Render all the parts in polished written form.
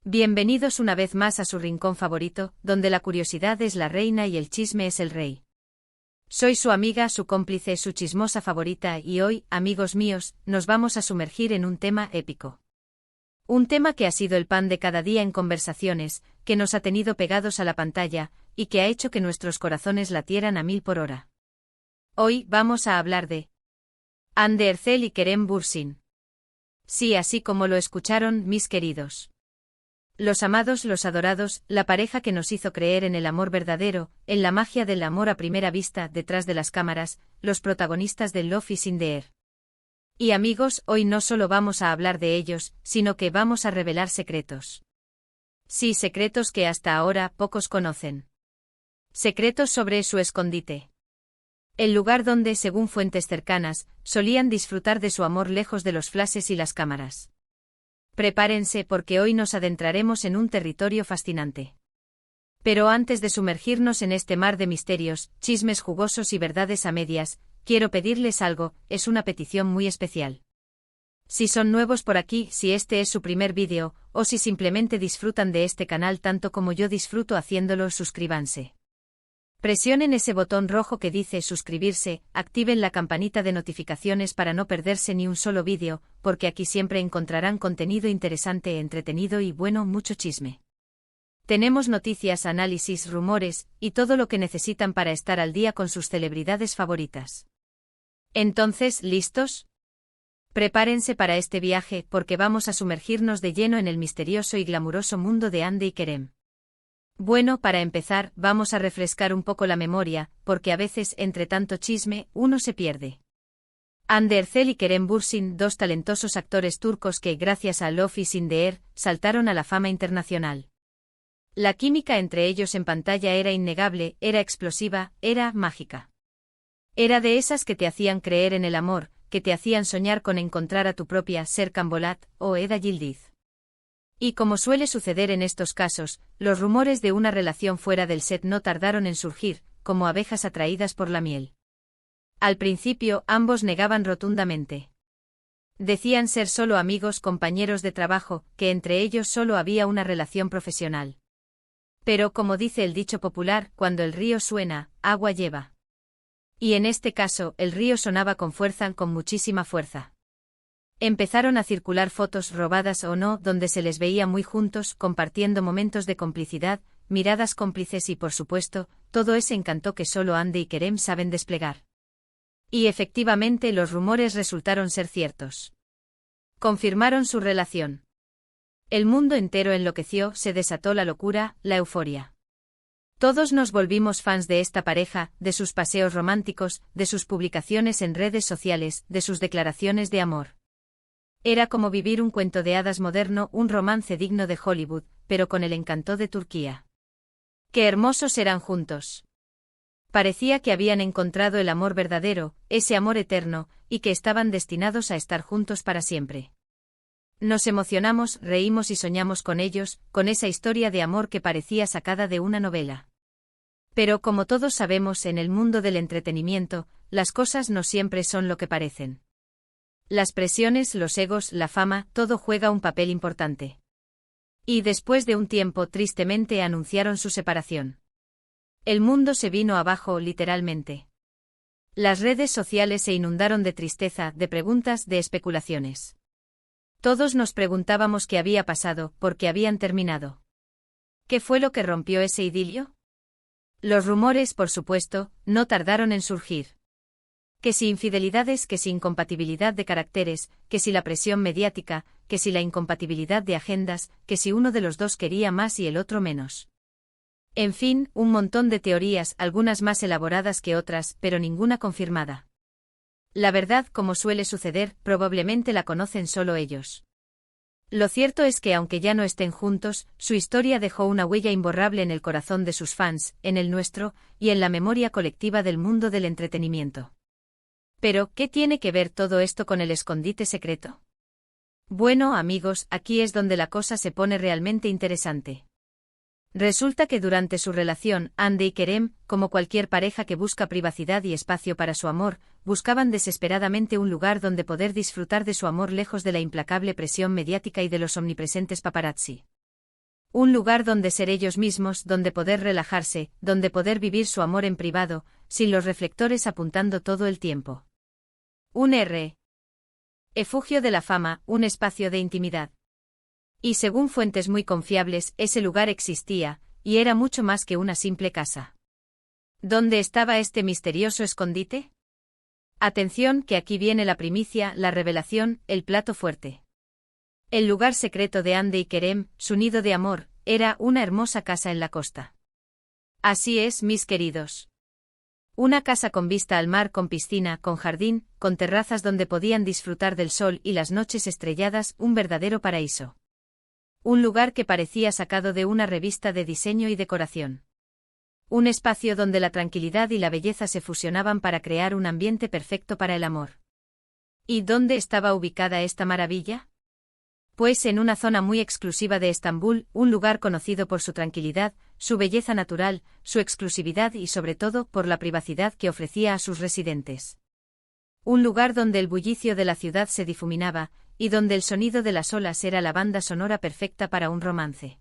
Bienvenidos una vez más a su rincón favorito, donde la curiosidad es la reina y el chisme es el rey. Soy su amiga, su cómplice, su chismosa favorita y hoy, amigos míos, nos vamos a sumergir en un tema épico. Un tema que ha sido el pan de cada día en conversaciones, que nos ha tenido pegados a la pantalla, y que ha hecho que nuestros corazones latieran a 1000 por hora. Hoy vamos a hablar de Hande Erçel y Kerem Bürsin. Sí, así como lo escucharon, mis queridos. Los amados, los adorados, la pareja que nos hizo creer en el amor verdadero, en la magia del amor a primera vista detrás de las cámaras, los protagonistas del Love is in the air. Y amigos, hoy no solo vamos a hablar de ellos, sino que vamos a revelar secretos. Sí, secretos que hasta ahora pocos conocen. Secretos sobre su escondite. El lugar donde, según fuentes cercanas, solían disfrutar de su amor lejos de los flashes y las cámaras. Prepárense porque hoy nos adentraremos en un territorio fascinante. Pero antes de sumergirnos en este mar de misterios, chismes jugosos y verdades a medias, quiero pedirles algo, es una petición muy especial. Si son nuevos por aquí, si este es su primer vídeo, o si simplemente disfrutan de este canal tanto como yo disfruto haciéndolo, suscríbanse. Presionen ese botón rojo que dice suscribirse, activen la campanita de notificaciones para no perderse ni un solo vídeo, porque aquí siempre encontrarán contenido interesante, entretenido y bueno, mucho chisme. Tenemos noticias, análisis, rumores, y todo lo que necesitan para estar al día con sus celebridades favoritas. Entonces, ¿listos? Prepárense para este viaje porque vamos a sumergirnos de lleno en el misterioso y glamuroso mundo de Hande y Kerem. Bueno, para empezar, vamos a refrescar un poco la memoria, porque a veces, entre tanto chisme, uno se pierde. Hande Erçel y Kerem Bürsin, dos talentosos actores turcos que, gracias a Love is in the air, saltaron a la fama internacional. La química entre ellos en pantalla era innegable, era explosiva, era mágica. Era de esas que te hacían creer en el amor, que te hacían soñar con encontrar a tu propia Serkan Bolat o Eda Yildiz. Y como suele suceder en estos casos, los rumores de una relación fuera del set no tardaron en surgir, como abejas atraídas por la miel. Al principio, ambos negaban rotundamente. Decían ser solo amigos, compañeros de trabajo, que entre ellos solo había una relación profesional. Pero como dice el dicho popular, cuando el río suena, agua lleva. Y en este caso, el río sonaba con fuerza, con muchísima fuerza. Empezaron a circular fotos, robadas o no, donde se les veía muy juntos, compartiendo momentos de complicidad, miradas cómplices y por supuesto, todo ese encanto que solo Hande y Kerem saben desplegar. Y efectivamente los rumores resultaron ser ciertos. Confirmaron su relación. El mundo entero enloqueció, se desató la locura, la euforia. Todos nos volvimos fans de esta pareja, de sus paseos románticos, de sus publicaciones en redes sociales, de sus declaraciones de amor. Era como vivir un cuento de hadas moderno, un romance digno de Hollywood, pero con el encanto de Turquía. ¡Qué hermosos eran juntos! Parecía que habían encontrado el amor verdadero, ese amor eterno, y que estaban destinados a estar juntos para siempre. Nos emocionamos, reímos y soñamos con ellos, con esa historia de amor que parecía sacada de una novela. Pero como todos sabemos, en el mundo del entretenimiento, las cosas no siempre son lo que parecen. Las presiones, los egos, la fama, todo juega un papel importante. Y después de un tiempo tristemente anunciaron su separación. El mundo se vino abajo, literalmente. Las redes sociales se inundaron de tristeza, de preguntas, de especulaciones. Todos nos preguntábamos qué había pasado, por qué habían terminado. ¿Qué fue lo que rompió ese idilio? Los rumores, por supuesto, no tardaron en surgir. Que si infidelidades, que si incompatibilidad de caracteres, que si la presión mediática, que si la incompatibilidad de agendas, que si uno de los dos quería más y el otro menos. En fin, un montón de teorías, algunas más elaboradas que otras, pero ninguna confirmada. La verdad, como suele suceder, probablemente la conocen solo ellos. Lo cierto es que aunque ya no estén juntos, su historia dejó una huella imborrable en el corazón de sus fans, en el nuestro, y en la memoria colectiva del mundo del entretenimiento. Pero, ¿qué tiene que ver todo esto con el escondite secreto? Bueno, amigos, aquí es donde la cosa se pone realmente interesante. Resulta que durante su relación, Hande y Kerem, como cualquier pareja que busca privacidad y espacio para su amor, buscaban desesperadamente un lugar donde poder disfrutar de su amor lejos de la implacable presión mediática y de los omnipresentes paparazzi. Un lugar donde ser ellos mismos, donde poder relajarse, donde poder vivir su amor en privado, sin los reflectores apuntando todo el tiempo. Un refugio de la fama, un espacio de intimidad. Y según fuentes muy confiables, ese lugar existía, y era mucho más que una simple casa. ¿Dónde estaba este misterioso escondite? Atención, que aquí viene la primicia, la revelación, el plato fuerte. El lugar secreto de Hande y Kerem, su nido de amor, era una hermosa casa en la costa. Así es, mis queridos. Una casa con vista al mar, con piscina, con jardín, con terrazas donde podían disfrutar del sol y las noches estrelladas, un verdadero paraíso. Un lugar que parecía sacado de una revista de diseño y decoración. Un espacio donde la tranquilidad y la belleza se fusionaban para crear un ambiente perfecto para el amor. ¿Y dónde estaba ubicada esta maravilla? Pues en una zona muy exclusiva de Estambul, un lugar conocido por su tranquilidad, su belleza natural, su exclusividad y sobre todo por la privacidad que ofrecía a sus residentes. Un lugar donde el bullicio de la ciudad se difuminaba, y donde el sonido de las olas era la banda sonora perfecta para un romance.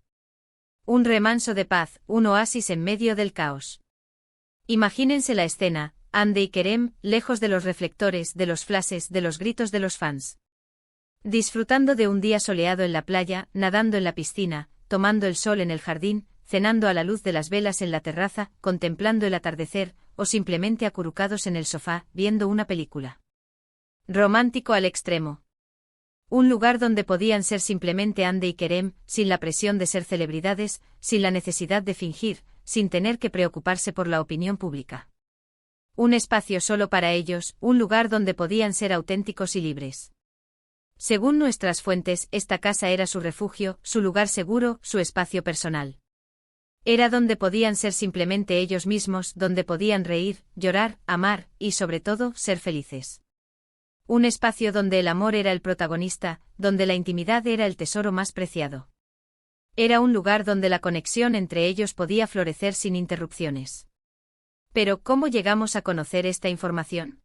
Un remanso de paz, un oasis en medio del caos. Imagínense la escena, Hande y Kerem, lejos de los reflectores, de los flashes, de los gritos de los fans. Disfrutando de un día soleado en la playa, nadando en la piscina, tomando el sol en el jardín, cenando a la luz de las velas en la terraza, contemplando el atardecer, o simplemente acurrucados en el sofá, viendo una película. Romántico al extremo. Un lugar donde podían ser simplemente Hande y Kerem, sin la presión de ser celebridades, sin la necesidad de fingir, sin tener que preocuparse por la opinión pública. Un espacio solo para ellos, un lugar donde podían ser auténticos y libres. Según nuestras fuentes, esta casa era su refugio, su lugar seguro, su espacio personal. Era donde podían ser simplemente ellos mismos, donde podían reír, llorar, amar, y sobre todo, ser felices. Un espacio donde el amor era el protagonista, donde la intimidad era el tesoro más preciado. Era un lugar donde la conexión entre ellos podía florecer sin interrupciones. Pero, ¿cómo llegamos a conocer esta información?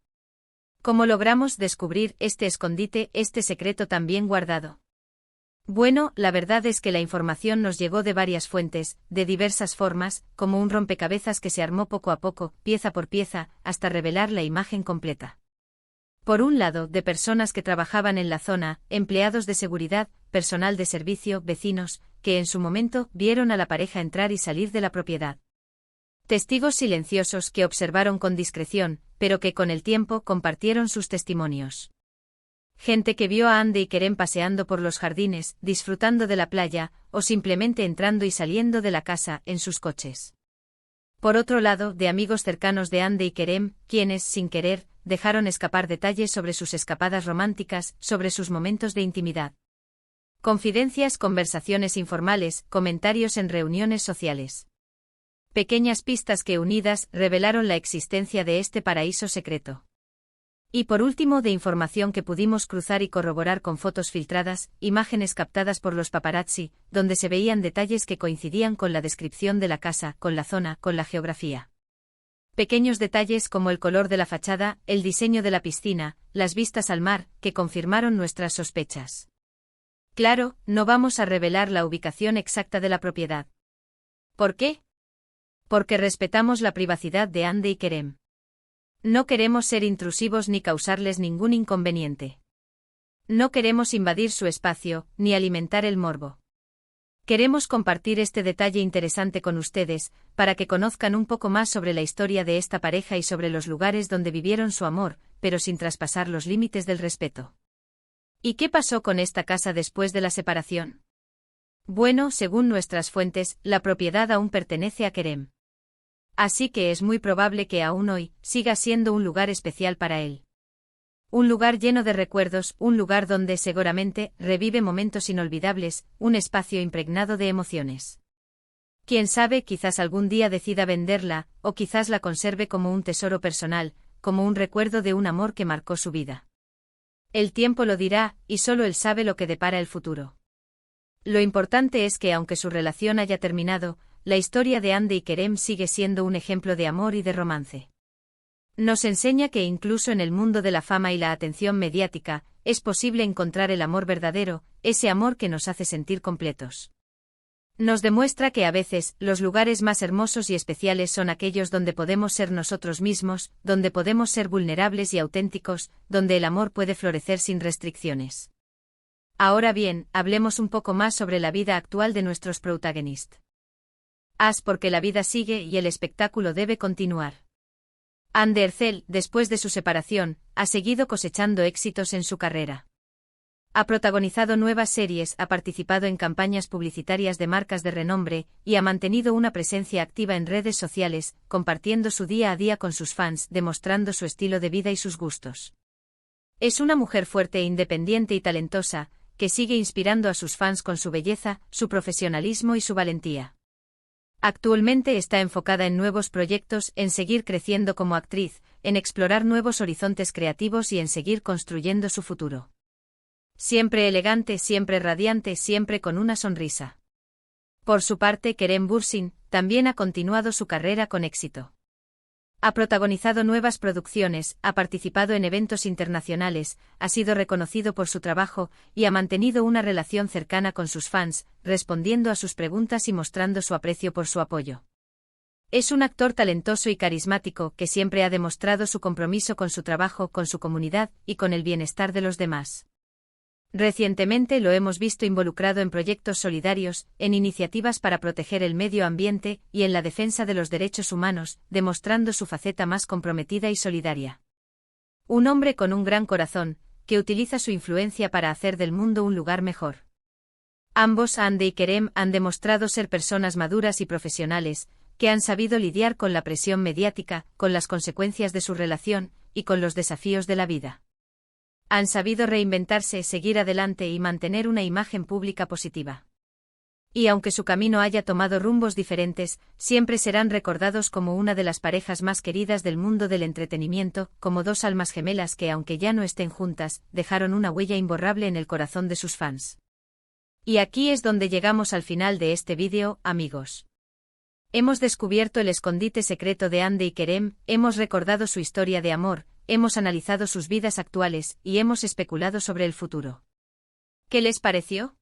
¿Cómo logramos descubrir este escondite, este secreto tan bien guardado? Bueno, la verdad es que la información nos llegó de varias fuentes, de diversas formas, como un rompecabezas que se armó poco a poco, pieza por pieza, hasta revelar la imagen completa. Por un lado, de personas que trabajaban en la zona, empleados de seguridad, personal de servicio, vecinos, que en su momento vieron a la pareja entrar y salir de la propiedad. Testigos silenciosos que observaron con discreción, pero que con el tiempo compartieron sus testimonios. Gente que vio a Hande y Kerem paseando por los jardines, disfrutando de la playa, o simplemente entrando y saliendo de la casa en sus coches. Por otro lado, de amigos cercanos de Hande y Kerem, quienes, sin querer, dejaron escapar detalles sobre sus escapadas románticas, sobre sus momentos de intimidad. Confidencias, conversaciones informales, comentarios en reuniones sociales. Pequeñas pistas que unidas revelaron la existencia de este paraíso secreto. Y por último, de información que pudimos cruzar y corroborar con fotos filtradas, imágenes captadas por los paparazzi, donde se veían detalles que coincidían con la descripción de la casa, con la zona, con la geografía. Pequeños detalles como el color de la fachada, el diseño de la piscina, las vistas al mar, que confirmaron nuestras sospechas. Claro, no vamos a revelar la ubicación exacta de la propiedad. ¿Por qué? Porque respetamos la privacidad de Hande y Kerem. No queremos ser intrusivos ni causarles ningún inconveniente. No queremos invadir su espacio, ni alimentar el morbo. Queremos compartir este detalle interesante con ustedes, para que conozcan un poco más sobre la historia de esta pareja y sobre los lugares donde vivieron su amor, pero sin traspasar los límites del respeto. ¿Y qué pasó con esta casa después de la separación? Bueno, según nuestras fuentes, la propiedad aún pertenece a Kerem. Así que es muy probable que aún hoy siga siendo un lugar especial para él. Un lugar lleno de recuerdos, un lugar donde seguramente revive momentos inolvidables, un espacio impregnado de emociones. Quién sabe, quizás algún día decida venderla, o quizás la conserve como un tesoro personal, como un recuerdo de un amor que marcó su vida. El tiempo lo dirá, y solo él sabe lo que depara el futuro. Lo importante es que aunque su relación haya terminado, la historia de Hande y Kerem sigue siendo un ejemplo de amor y de romance. Nos enseña que incluso en el mundo de la fama y la atención mediática, es posible encontrar el amor verdadero, ese amor que nos hace sentir completos. Nos demuestra que a veces, los lugares más hermosos y especiales son aquellos donde podemos ser nosotros mismos, donde podemos ser vulnerables y auténticos, donde el amor puede florecer sin restricciones. Ahora bien, hablemos un poco más sobre la vida actual de nuestros protagonistas. Porque la vida sigue y el espectáculo debe continuar. Anne Derzel, después de su separación, ha seguido cosechando éxitos en su carrera. Ha protagonizado nuevas series, ha participado en campañas publicitarias de marcas de renombre, y ha mantenido una presencia activa en redes sociales, compartiendo su día a día con sus fans, demostrando su estilo de vida y sus gustos. Es una mujer fuerte e independiente y talentosa, que sigue inspirando a sus fans con su belleza, su profesionalismo y su valentía. Actualmente está enfocada en nuevos proyectos, en seguir creciendo como actriz, en explorar nuevos horizontes creativos y en seguir construyendo su futuro. Siempre elegante, siempre radiante, siempre con una sonrisa. Por su parte, Kerem Bürsin también ha continuado su carrera con éxito. Ha protagonizado nuevas producciones, ha participado en eventos internacionales, ha sido reconocido por su trabajo y ha mantenido una relación cercana con sus fans, respondiendo a sus preguntas y mostrando su aprecio por su apoyo. Es un actor talentoso y carismático que siempre ha demostrado su compromiso con su trabajo, con su comunidad y con el bienestar de los demás. Recientemente lo hemos visto involucrado en proyectos solidarios, en iniciativas para proteger el medio ambiente y en la defensa de los derechos humanos, demostrando su faceta más comprometida y solidaria. Un hombre con un gran corazón, que utiliza su influencia para hacer del mundo un lugar mejor. Ambos, Anne y Kerem, han demostrado ser personas maduras y profesionales, que han sabido lidiar con la presión mediática, con las consecuencias de su relación y con los desafíos de la vida. Han sabido reinventarse, seguir adelante y mantener una imagen pública positiva. Y aunque su camino haya tomado rumbos diferentes, siempre serán recordados como una de las parejas más queridas del mundo del entretenimiento, como dos almas gemelas que, aunque ya no estén juntas, dejaron una huella imborrable en el corazón de sus fans. Y aquí es donde llegamos al final de este vídeo, amigos. Hemos descubierto el escondite secreto de Anne y Kerem, hemos recordado su historia de amor, hemos analizado sus vidas actuales y hemos especulado sobre el futuro. ¿Qué les pareció?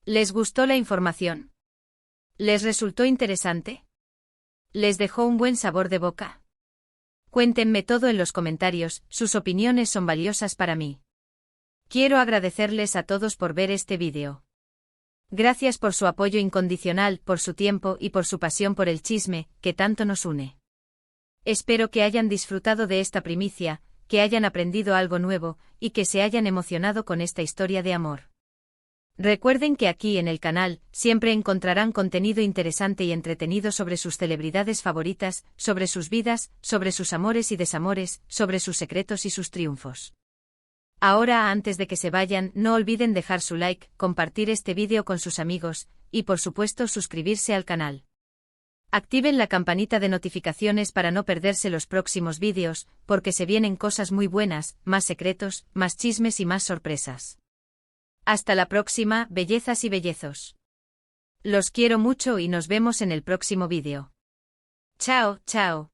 ¿Les gustó la información? ¿Les resultó interesante? ¿Les dejó un buen sabor de boca? Cuéntenme todo en los comentarios, sus opiniones son valiosas para mí. Quiero agradecerles a todos por ver este vídeo. Gracias por su apoyo incondicional, por su tiempo y por su pasión por el chisme, que tanto nos une. Espero que hayan disfrutado de esta primicia, que hayan aprendido algo nuevo, y que se hayan emocionado con esta historia de amor. Recuerden que aquí en el canal, siempre encontrarán contenido interesante y entretenido sobre sus celebridades favoritas, sobre sus vidas, sobre sus amores y desamores, sobre sus secretos y sus triunfos. Ahora, antes de que se vayan, no olviden dejar su like, compartir este vídeo con sus amigos, y por supuesto suscribirse al canal. Activen la campanita de notificaciones para no perderse los próximos vídeos, porque se vienen cosas muy buenas, más secretos, más chismes y más sorpresas. Hasta la próxima, bellezas y bellezos. Los quiero mucho y nos vemos en el próximo vídeo. Chao, chao.